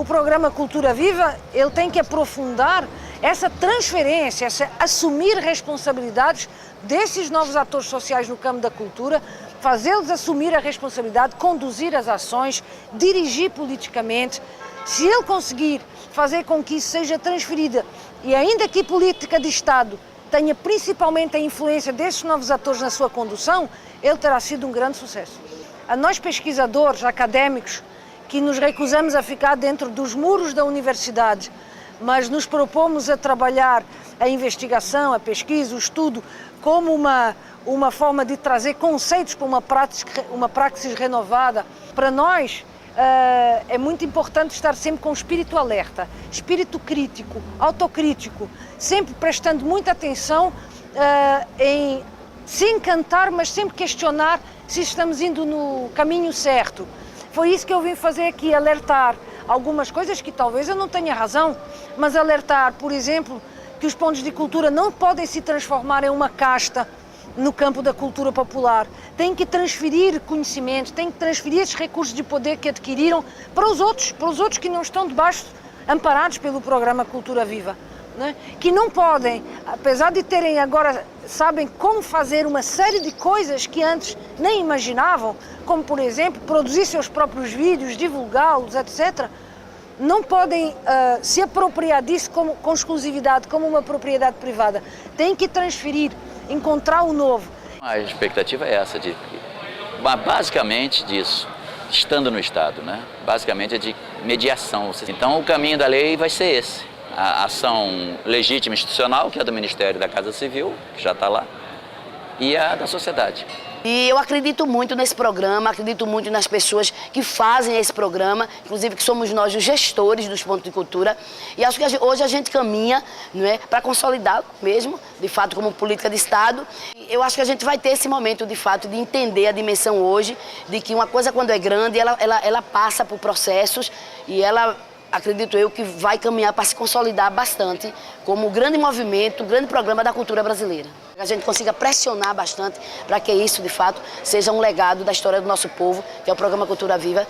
o programa Cultura Viva, ele tem que aprofundar essa transferência, assumir responsabilidades desses novos atores sociais no campo da cultura, fazê-los assumir a responsabilidade, conduzir as ações, dirigir politicamente. Se ele conseguir fazer com que isso seja transferida, e ainda que a política de Estado tenha principalmente a influência desses novos atores na sua condução, ele terá sido um grande sucesso. A nós pesquisadores, académicos, que nos recusamos a ficar dentro dos muros da universidade, mas nos propomos a trabalhar a investigação, a pesquisa, o estudo, como uma forma de trazer conceitos para uma praxis renovada. Para nós, é muito importante estar sempre com espírito alerta, espírito crítico, autocrítico, sempre prestando muita atenção em se encantar, mas sempre questionar se estamos indo no caminho certo. Foi isso que eu vim fazer aqui, alertar algumas coisas que talvez eu não tenha razão, mas alertar, por exemplo, que os pontos de cultura não podem se transformar em uma casta no campo da cultura popular. Têm que transferir conhecimento, têm que transferir esses recursos de poder que adquiriram para os outros que não estão debaixo, amparados pelo programa Cultura Viva. Né? Que não podem, apesar de terem agora, sabem como fazer uma série de coisas que antes nem imaginavam, como, por exemplo, produzir seus próprios vídeos, divulgá-los, etc., não podem se apropriar disso com exclusividade, como uma propriedade privada. Têm que transferir, encontrar o novo. A expectativa é essa, basicamente disso, estando no Estado, né? Basicamente é de mediação. Então o caminho da lei vai ser esse. A ação legítima institucional, que é do Ministério da Casa Civil, que já está lá, e a da sociedade. E eu acredito muito nesse programa, acredito muito nas pessoas que fazem esse programa, inclusive que somos nós os gestores dos pontos de cultura. E acho que hoje a gente caminha, não é, para consolidá-lo mesmo, de fato, como política de Estado. Eu acho que a gente vai ter esse momento, de fato, de entender a dimensão hoje, de que uma coisa quando é grande, ela passa por processos e ela, acredito eu, que vai caminhar para se consolidar bastante como um grande movimento, um grande programa da cultura brasileira. A gente consiga pressionar bastante para que isso, de fato, seja um legado da história do nosso povo, que é o programa Cultura Viva,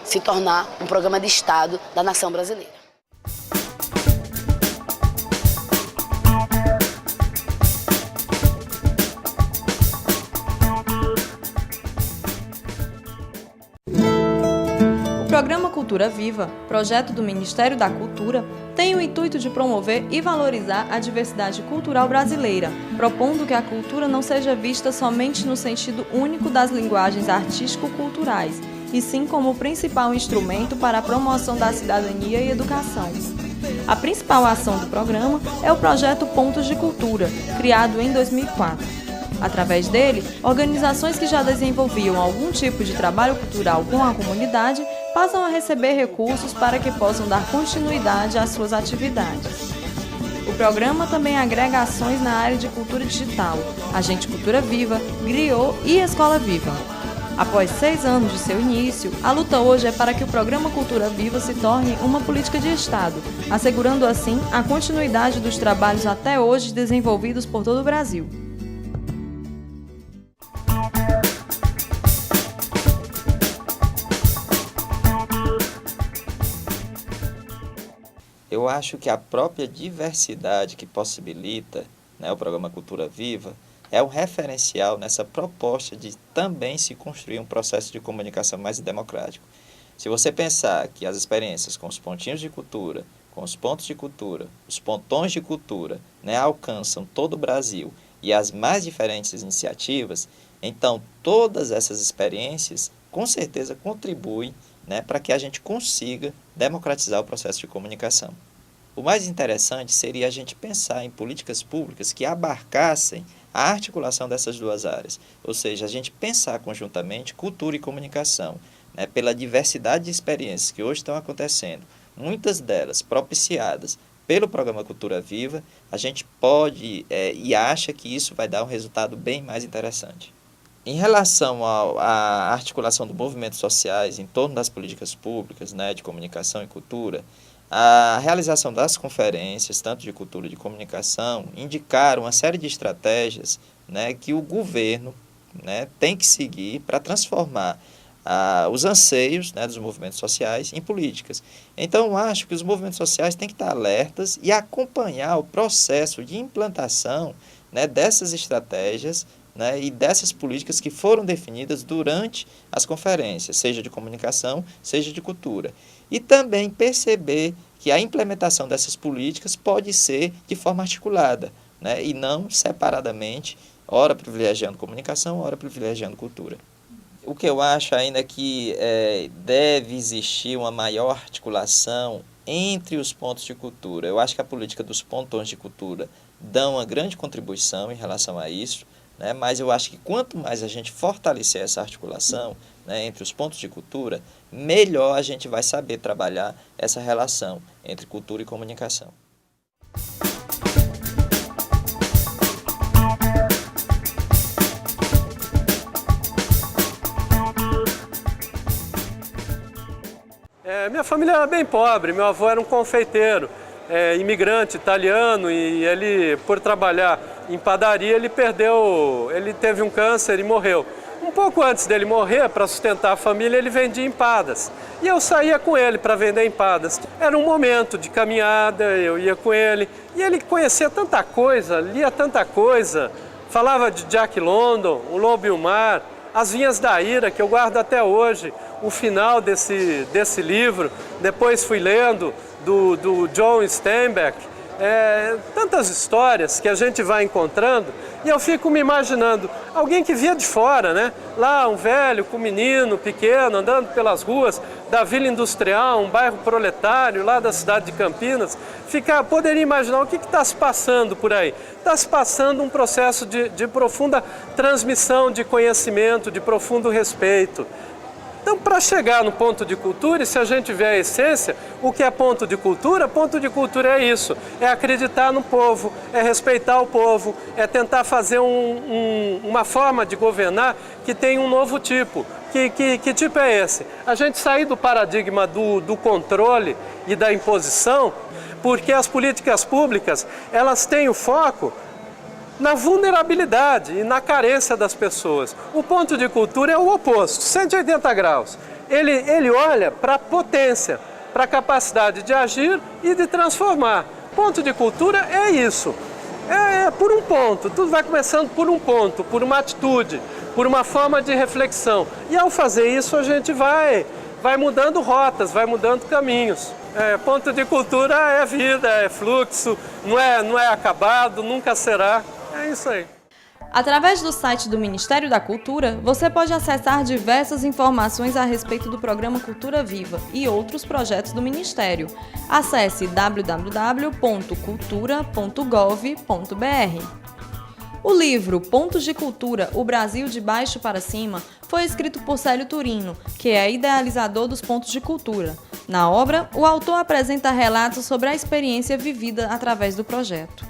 se tornar um programa de Estado da nação brasileira. O Programa Cultura Viva, projeto do Ministério da Cultura, tem o intuito de promover e valorizar a diversidade cultural brasileira, propondo que a cultura não seja vista somente no sentido único das linguagens artístico-culturais, e sim como o principal instrumento para a promoção da cidadania e educação. A principal ação do programa é o projeto Pontos de Cultura, criado em 2004. Através dele, organizações que já desenvolviam algum tipo de trabalho cultural com a comunidade passam a receber recursos para que possam dar continuidade às suas atividades. O programa também agrega ações na área de cultura digital, Agente Cultura Viva, Griot e Escola Viva. Após 6 anos de seu início, a luta hoje é para que o programa Cultura Viva se torne uma política de Estado, assegurando assim a continuidade dos trabalhos até hoje desenvolvidos por todo o Brasil. Eu acho que a própria diversidade que possibilita, né, o programa Cultura Viva é um referencial nessa proposta de também se construir um processo de comunicação mais democrático. Se você pensar que as experiências com os pontinhos de cultura, com os pontos de cultura, os pontões de cultura, né, alcançam todo o Brasil e as mais diferentes iniciativas, então todas essas experiências com certeza contribuem, né, para que a gente consiga democratizar o processo de comunicação. O mais interessante seria a gente pensar em políticas públicas que abarcassem a articulação dessas duas áreas, ou seja, a gente pensar conjuntamente cultura e comunicação, né, pela diversidade de experiências que hoje estão acontecendo, muitas delas propiciadas pelo programa Cultura Viva, a gente pode e acha que isso vai dar um resultado bem mais interessante. Em relação à articulação dos movimentos sociais em torno das políticas públicas, né, de comunicação e cultura, a realização das conferências, tanto de cultura e de comunicação, indicaram uma série de estratégias, né, que o governo, né, tem que seguir para transformar os anseios, né, dos movimentos sociais em políticas. Então, eu acho que os movimentos sociais têm que estar alertas e acompanhar o processo de implantação, né, dessas estratégias, né, e dessas políticas que foram definidas durante as conferências, seja de comunicação, seja de cultura. E também perceber que a implementação dessas políticas pode ser de forma articulada, né, e não separadamente, ora privilegiando comunicação, ora privilegiando cultura. O que eu acho ainda é que deve existir uma maior articulação entre os pontos de cultura. Eu acho que a política dos pontões de cultura dá uma grande contribuição em relação a isso, né? Mas eu acho que quanto mais a gente fortalecer essa articulação, né, entre os pontos de cultura, melhor a gente vai saber trabalhar essa relação entre cultura e comunicação. Minha família era bem pobre, meu avô era um confeiteiro, imigrante italiano, e ele, por trabalhar em padaria, ele teve um câncer e morreu. Um pouco antes dele morrer, para sustentar a família, ele vendia empadas. E eu saía com ele para vender empadas. Era um momento de caminhada, eu ia com ele, e ele conhecia tanta coisa, lia tanta coisa, falava de Jack London, O Lobo e o Mar, As Vinhas da Ira, que eu guardo até hoje, o final desse livro. Depois fui lendo do John Steinbeck, tantas histórias que a gente vai encontrando, e eu fico me imaginando alguém que via de fora, né? Lá um velho com um menino pequeno andando pelas ruas da Vila Industrial, um bairro proletário lá da cidade de Campinas, poderia imaginar o que está se passando por aí. Está se passando um processo de profunda transmissão de conhecimento, de profundo respeito. Então, para chegar no ponto de cultura, e se a gente vê a essência, o que é ponto de cultura é isso, é acreditar no povo, é respeitar o povo, é tentar fazer uma forma de governar que tem um novo tipo. Que tipo é esse? A gente sair do paradigma do controle e da imposição, porque as políticas públicas, elas têm o foco na vulnerabilidade e na carência das pessoas. O ponto de cultura é o oposto, 180 graus. Ele olha para a potência, para a capacidade de agir e de transformar. Ponto de cultura é isso, por um ponto, tudo vai começando por um ponto, por uma atitude, por uma forma de reflexão. E ao fazer isso a gente vai mudando rotas, vai mudando caminhos. Ponto de cultura é vida, é fluxo, não é acabado, nunca será. É isso aí. Através do site do Ministério da Cultura, você pode acessar diversas informações a respeito do programa Cultura Viva e outros projetos do Ministério. Acesse www.cultura.gov.br. O livro Pontos de Cultura, o Brasil de Baixo para Cima, foi escrito por Célio Turino, que é idealizador dos Pontos de Cultura. Na obra, o autor apresenta relatos sobre a experiência vivida através do projeto.